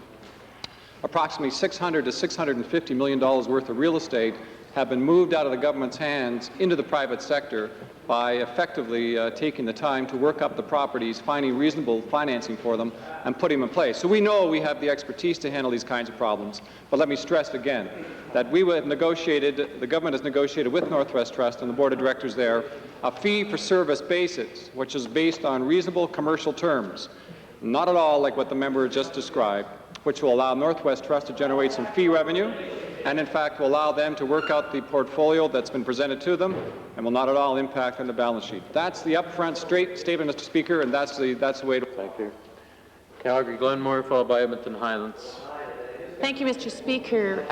approximately $600 to $650 million worth of real estate have been moved out of the government's hands into the private sector by effectively taking the time to work up the properties, finding reasonable financing for them, and putting them in place. So we know we have the expertise to handle these kinds of problems. But let me stress again that we have negotiated, the government has negotiated with Northwest Trust and the board of directors there, a fee-for-service basis, which is based on reasonable commercial terms, not at all like what the member just described, which will allow Northwest Trust to generate some fee revenue, and in fact will allow them to work out the portfolio that's been presented to them and will not at all impact on the balance sheet. That's the upfront straight statement, Mr. Speaker, and that's the way to... Thank you. Calgary Glenmore, followed by Edmonton Highlands. Thank you, Mr. Speaker.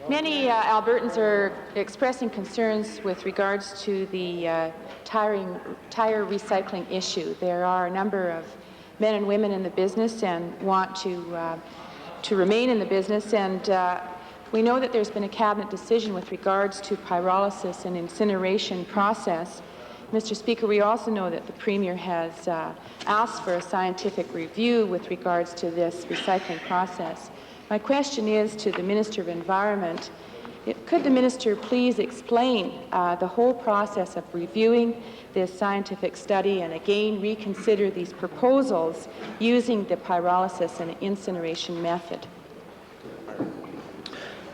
Many Albertans are expressing concerns with regards to the tire recycling issue. There are a number of men and women in the business and want to remain in the business, and we know that there's been a cabinet decision with regards to pyrolysis and incineration process. Mr. Speaker, we also know that the Premier has asked for a scientific review with regards to this recycling process. My question is to the Minister of Environment. Could the Minister please explain the whole process of reviewing this scientific study and again reconsider these proposals using the pyrolysis and incineration method?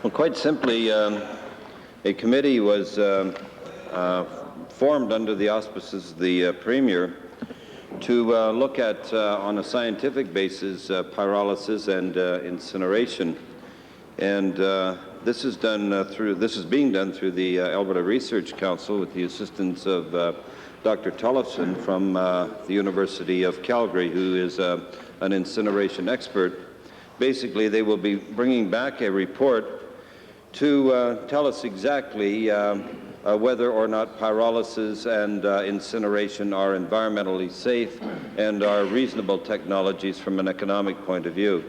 Well, quite simply, a committee was formed under the auspices of the Premier to look at, on a scientific basis, pyrolysis and incineration. And this is being done through the Alberta Research Council with the assistance of Dr. Tollefson from the University of Calgary, who is an incineration expert. Basically, they will be bringing back a report to tell us exactly whether or not pyrolysis and incineration are environmentally safe and are reasonable technologies from an economic point of view.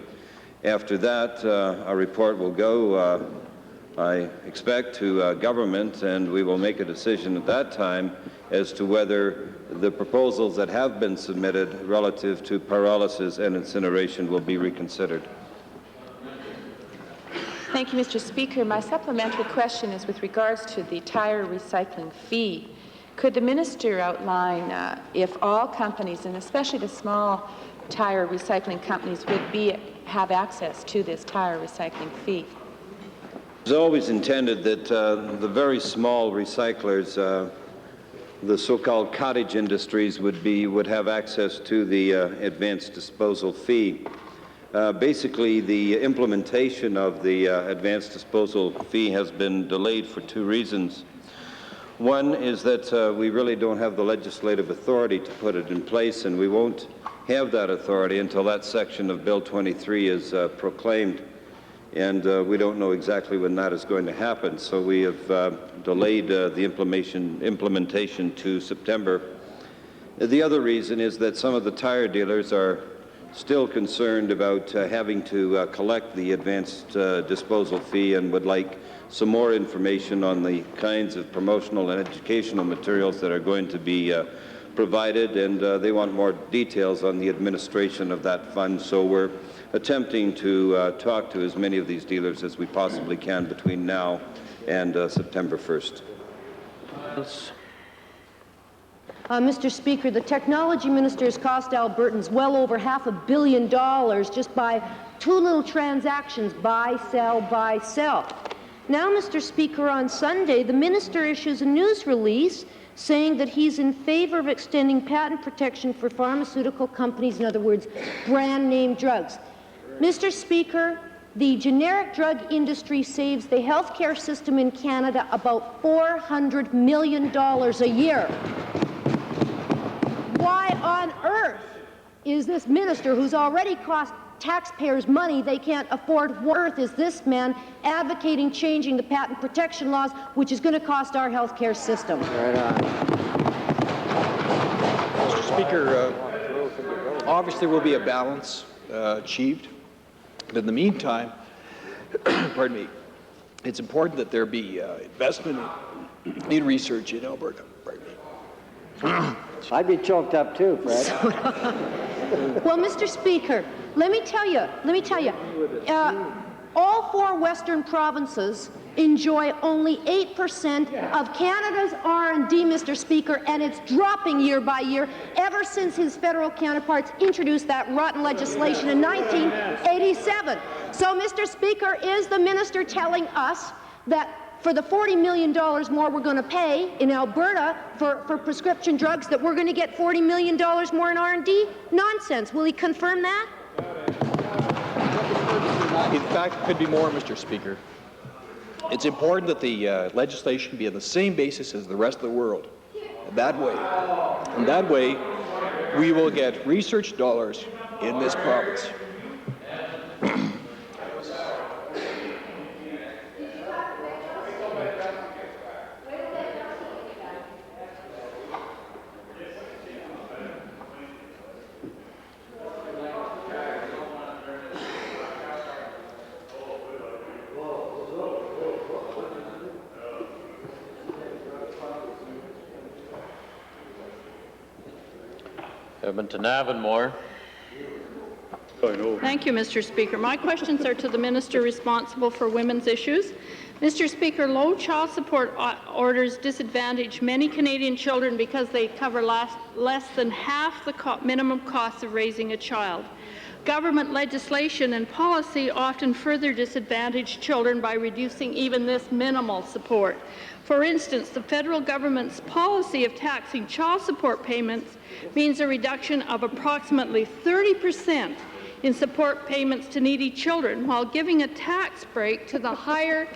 After that, a report will go, I expect, to government, and we will make a decision at that time as to whether the proposals that have been submitted relative to pyrolysis and incineration will be reconsidered. Thank you, Mr. Speaker. My supplementary question is with regards to the tire recycling fee. Could the Minister outline if all companies, and especially the small tire recycling companies, would have access to this tire recycling fee? It was always intended that the very small recyclers, the so-called cottage industries, would have access to the advanced disposal fee. Basically, the implementation of the advanced disposal fee has been delayed for two reasons. One is that we really don't have the legislative authority to put it in place, and we won't have that authority until that section of Bill 23 is proclaimed. And we don't know exactly when that is going to happen, so we have delayed the implementation to September. The other reason is that some of the tire dealers are still concerned about having to collect the advanced disposal fee and would like some more information on the kinds of promotional and educational materials that are going to be provided, and they want more details on the administration of that fund. So we're attempting to talk to as many of these dealers as we possibly can between now and September 1st. Mr. Speaker, the technology minister has cost Albertans well over $500 million just by two little transactions, buy, sell, buy, sell. Now, Mr. Speaker, on Sunday, the minister issues a news release saying that he's in favor of extending patent protection for pharmaceutical companies, in other words, brand name drugs. Mr. Speaker, the generic drug industry saves the healthcare system in Canada about $400 million a year. Why on earth is this minister, who's already cost taxpayers money they can't afford, what on earth is this man advocating changing the patent protection laws, which is going to cost our healthcare system? Right on. Mr. Speaker, obviously there will be a balance achieved. But in the meantime, pardon me, it's important that there be investment in research in Alberta. I'd be choked up too, Fred. Well, Mr. Speaker, let me tell you, all four Western provinces enjoy only 8% of Canada's R&D, Mr. Speaker, and it's dropping year by year ever since his federal counterparts introduced that rotten legislation in 1987. So, Mr. Speaker, is the minister telling us that for the $40 million more we're going to pay in Alberta for prescription drugs, that we're going to get $40 million more in R&D? Nonsense. Will he confirm that? In fact, it could be more, Mr. Speaker. It's important that the legislation be on the same basis as the rest of the world. And that way, we will get research dollars in this province. Edmonton Avonmore. Thank you, Mr. Speaker. My questions are to the minister responsible for women's issues. Mr. Speaker, low child support orders disadvantage many Canadian children because they cover less than half the minimum cost of raising a child. Government legislation and policy often further disadvantage children by reducing even this minimal support. For instance, the federal government's policy of taxing child support payments means a reduction of approximately 30% in support payments to needy children, while giving a tax break to the higher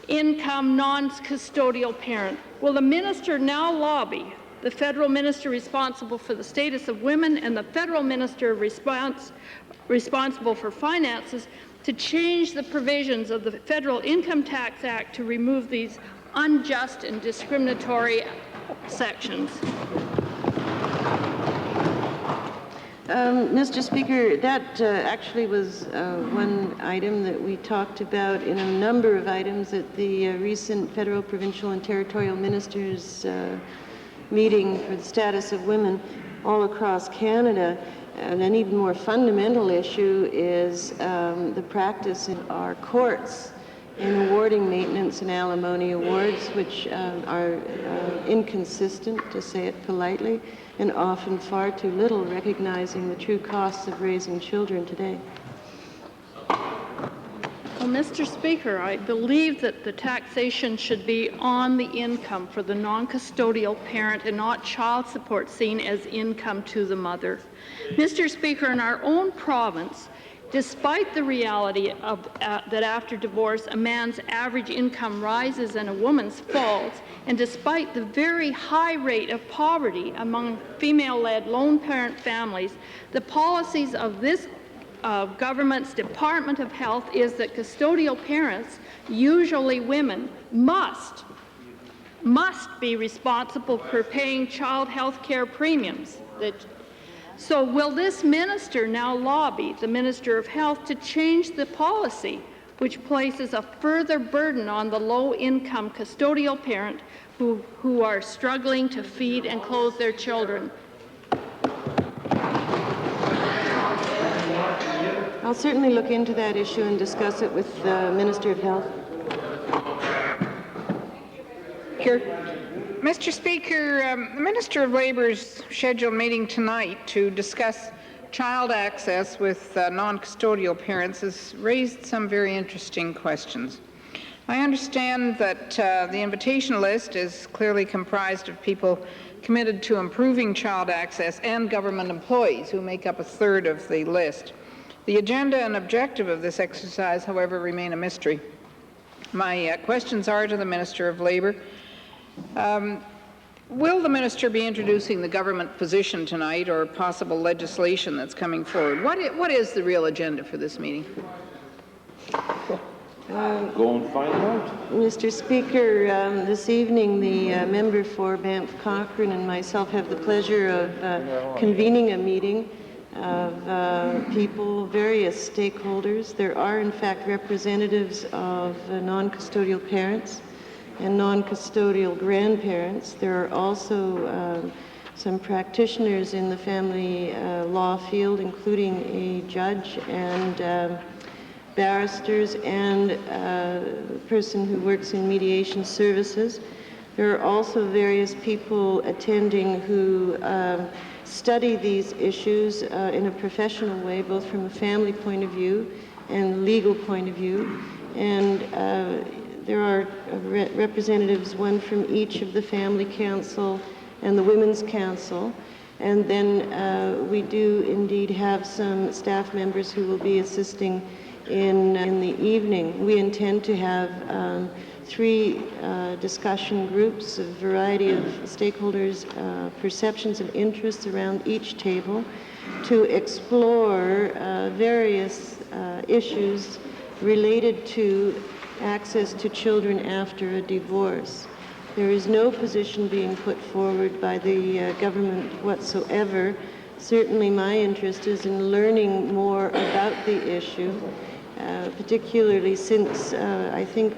income non-custodial parent. Will the minister now lobby the federal minister responsible for the status of women and the federal minister responsible for finances to change the provisions of the Federal Income Tax Act to remove these unjust and discriminatory sections? Mr. Speaker, that actually was one item that we talked about in a number of items at the recent federal, provincial, and territorial ministers' meeting for the status of women all across Canada. And an even more fundamental issue is the practice in our courts in awarding maintenance and alimony awards, which are inconsistent, to say it politely, and often far too little recognizing the true costs of raising children today. Well, Mr. Speaker, I believe that the taxation should be on the income for the non-custodial parent and not child support seen as income to the mother. Mr. Speaker, in our own province, Despite the reality of, that after divorce, a man's average income rises and a woman's falls, and despite the very high rate of poverty among female-led lone parent families, the policies of this government's Department of Health is that custodial parents, usually women, must be responsible for paying child health care premiums. So will this minister now lobby the Minister of Health to change the policy which places a further burden on the low-income custodial parent who are struggling to feed and clothe their children? I'll certainly look into that issue and discuss it with the Minister of Health. Mr. Speaker, the Minister of Labour's scheduled meeting tonight to discuss child access with non-custodial parents has raised some very interesting questions. I understand that the invitation list is clearly comprised of people committed to improving child access and government employees who make up a third of the list. The agenda and objective of this exercise, however, remain a mystery. My questions are to the Minister of Labour. Will the minister be introducing the government position tonight or possible legislation that's coming forward? What is the real agenda for this meeting? Go and find out. Mr. Speaker, this evening the member for Banff Cochrane and myself have the pleasure of convening a meeting of people, various stakeholders. There are in fact representatives of non-custodial parents and non-custodial grandparents. There are also some practitioners in the family law field, including a judge and barristers and a person who works in mediation services. There are also various people attending who study these issues in a professional way, both from a family point of view and legal point of view. And there are representatives, one from each of the Family Council and the Women's Council. And then we do indeed have some staff members who will be assisting in the evening. We intend to have 3 discussion groups, a variety of stakeholders' perceptions and interests around each table to explore various issues related to access to children after a divorce. There is no position being put forward by the government whatsoever. Certainly my interest is in learning more about the issue, particularly since I think,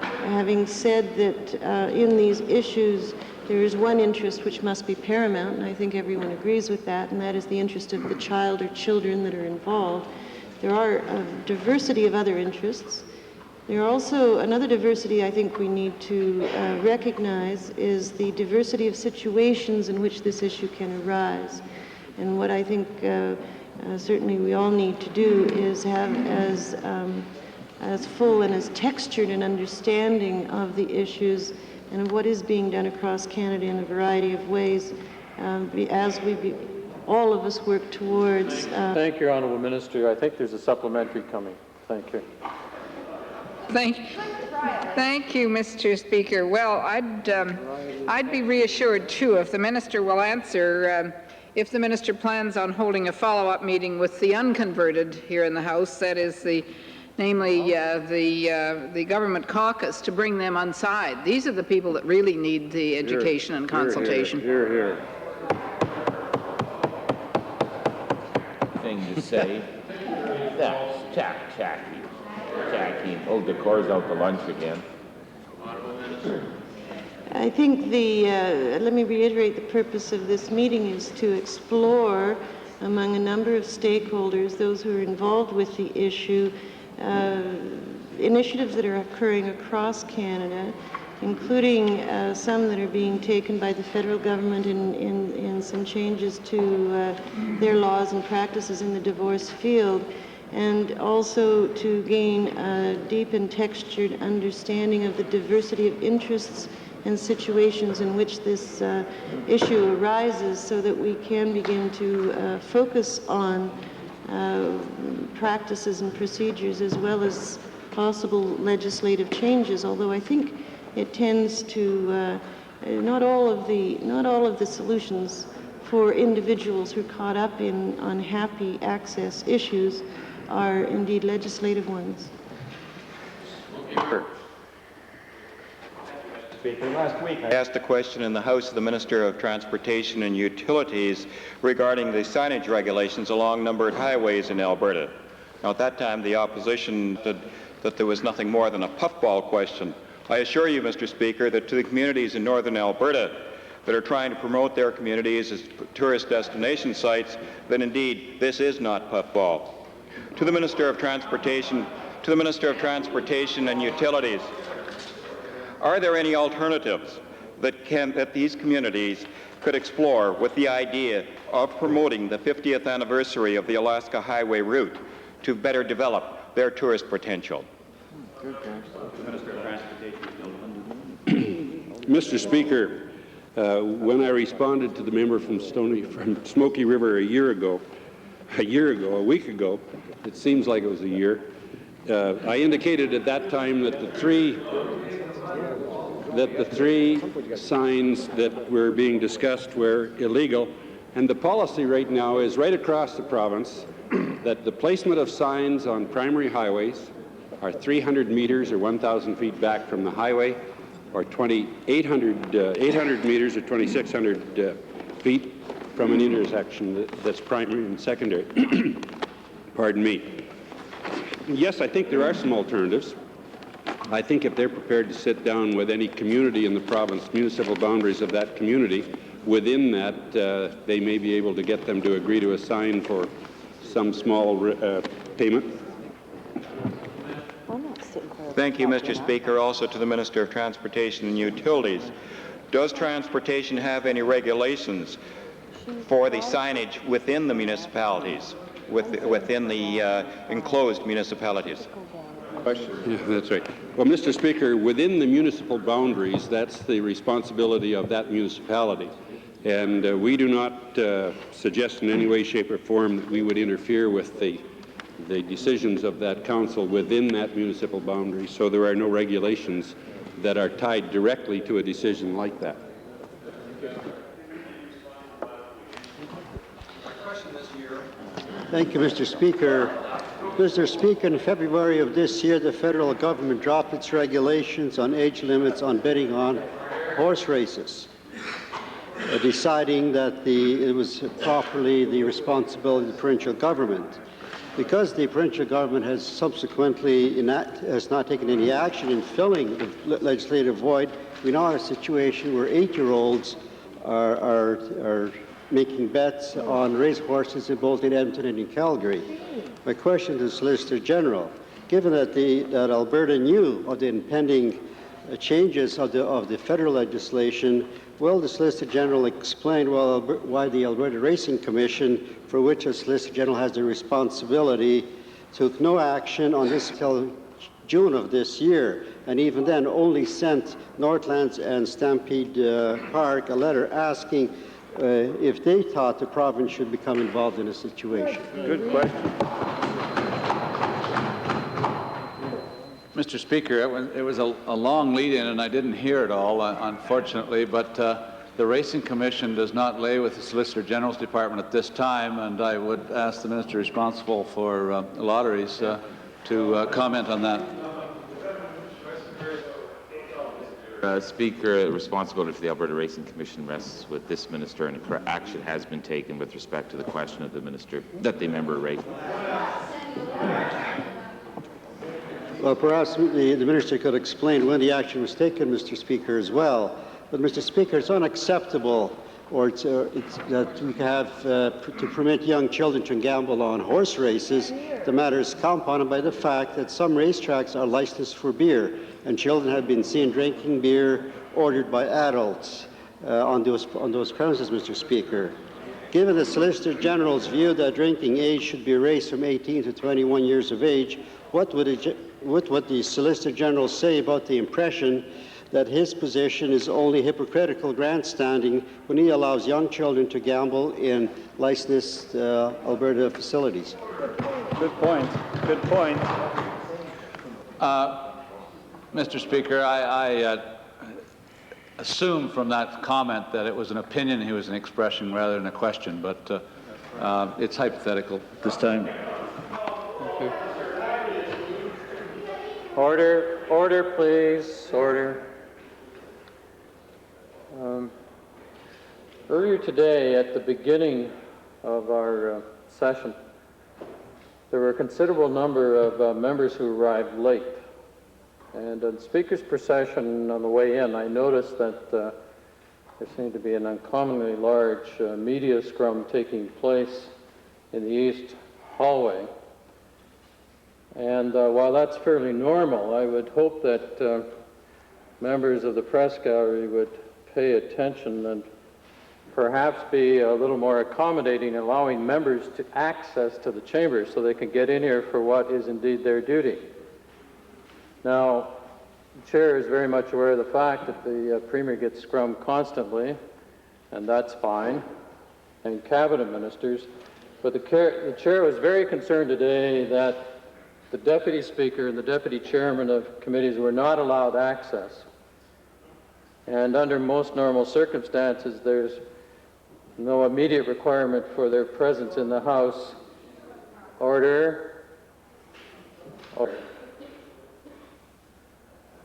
having said that in these issues there is one interest which must be paramount, and I think everyone agrees with that, and that is the interest of the child or children that are involved. There are a diversity of other interests. There are also another diversity I think we need to recognize is the diversity of situations in which this issue can arise. And what I think certainly we all need to do is have as full and as textured an understanding of the issues and of what is being done across Canada in a variety of ways as all of us work towards... Thank you, Honourable Minister. I think there's a supplementary coming. Thank you. Thank you, Mr. Speaker. Well, I'd be reassured too if the minister will answer if the minister plans on holding a follow-up meeting with the unconverted here in the House, that is namely the government caucus, to bring them on side. These are the people that really need the education and consultation. Hear, hear. Thing to say. That's tacky. Hold the cores out to lunch again. I think let me reiterate, the purpose of this meeting is to explore among a number of stakeholders, those who are involved with the issue, initiatives that are occurring across Canada, including some that are being taken by the federal government in some changes to their laws and practices in the divorce field, and also to gain a deep and textured understanding of the diversity of interests and situations in which this issue arises, so that we can begin to focus on practices and procedures, as well as possible legislative changes, although I think it tends to not all of the solutions for individuals who are caught up in unhappy access issues are indeed legislative ones. Speaker, last week I asked a question in the House of the Minister of Transportation and Utilities regarding the signage regulations along numbered highways in Alberta. Now, at that time, the opposition said that there was nothing more than a puffball question. I assure you, Mr. Speaker, that to the communities in northern Alberta that are trying to promote their communities as tourist destination sites, that indeed this is not puffball. To the Minister of Transportation and Utilities, are there any alternatives that these communities could explore with the idea of promoting the 50th anniversary of the Alaska Highway route to better develop their tourist potential? Mr. Speaker, when I responded to the member from Smoky River a week ago, it seems like it was a year, I indicated at that time that the three signs that were being discussed were illegal, and the policy right now is right across the province that the placement of signs on primary highways are 300 meters or 1,000 feet back from the highway, or 800 meters or 2,600 feet from an intersection that's primary and secondary. Pardon me. Yes, I think there are some alternatives. I think if they're prepared to sit down with any community in the province, municipal boundaries of that community, within that, they may be able to get them to agree to a sign for some small payment. Thank you, Mr. Speaker. Also to the Minister of Transportation and Utilities. Does transportation have any regulations for the signage within the municipalities, within the enclosed municipalities? Yeah, that's right. Well, Mr. Speaker, within the municipal boundaries, that's the responsibility of that municipality. And we do not suggest in any way, shape, or form that we would interfere with the decisions of that council within that municipal boundary. So there are no regulations that are tied directly to a decision like that. Thank you, Mr. Speaker. Mr. Speaker, in February of this year, the federal government dropped its regulations on age limits on betting on horse races, deciding that it was properly the responsibility of the provincial government. Because the provincial government has subsequently has not taken any action in filling the legislative void, we now have a situation where 8-year-olds are making bets on racehorses in both in Edmonton and in Calgary. My question to the Solicitor General, given that Alberta knew of the impending changes of the federal legislation, will the Solicitor General explain why the Alberta Racing Commission, for which the Solicitor General has the responsibility, took no action on this until June of this year, and even then only sent Northlands and Stampede Park a letter asking if they thought the province should become involved in a situation? Good question. Mr. Speaker, it was a long lead-in, and I didn't hear it all, unfortunately, but the Racing Commission does not lay with the Solicitor General's Department at this time, and I would ask the Minister responsible for lotteries to comment on that. Speaker, responsibility for the Alberta Racing Commission rests with this minister, and action has been taken with respect to the question of the minister that the member raised. Well, perhaps the minister could explain when the action was taken, Mr. Speaker, as well. But, Mr. Speaker, it's unacceptable that we have to permit young children to gamble on horse races. The matter is compounded by the fact that some racetracks are licensed for beer, and children have been seen drinking beer ordered by adults on those premises, Mr. Speaker. Given the Solicitor General's view that drinking age should be raised from 18 to 21 years of age, what would the Solicitor General say about the impression that his position is only hypocritical grandstanding when he allows young children to gamble in licensed Alberta facilities. Good point. Good point. Mr. Speaker, I assume from that comment that it was an opinion he was expressing rather than a question, but it's hypothetical at this time. Thank you. Order, please. Order. Earlier today, at the beginning of our session, there were a considerable number of members who arrived late. And in the Speaker's procession on the way in, I noticed that there seemed to be an uncommonly large media scrum taking place in the east hallway. And while that's fairly normal, I would hope that members of the press gallery would pay attention and perhaps be a little more accommodating, allowing members to access to the chamber so they can get in here for what is indeed their duty. Now, the Chair is very much aware of the fact that the Premier gets scrummed constantly, and that's fine, and Cabinet Ministers, but the Chair was very concerned today that the Deputy Speaker and the Deputy Chairman of committees were not allowed access. And under most normal circumstances, there's no immediate requirement for their presence in the House. Order. Order.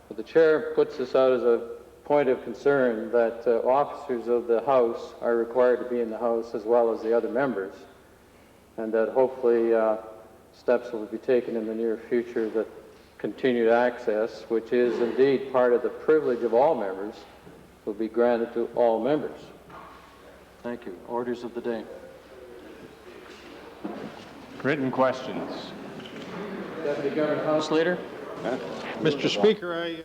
But the Chair puts this out as a point of concern that officers of the House are required to be in the House as well as the other members, and that hopefully steps will be taken in the near future that continued access, which is indeed part of the privilege of all members, will be granted to all members. Thank you. Orders of the day. Written questions. Deputy Government House Leader. Mr. Speaker, I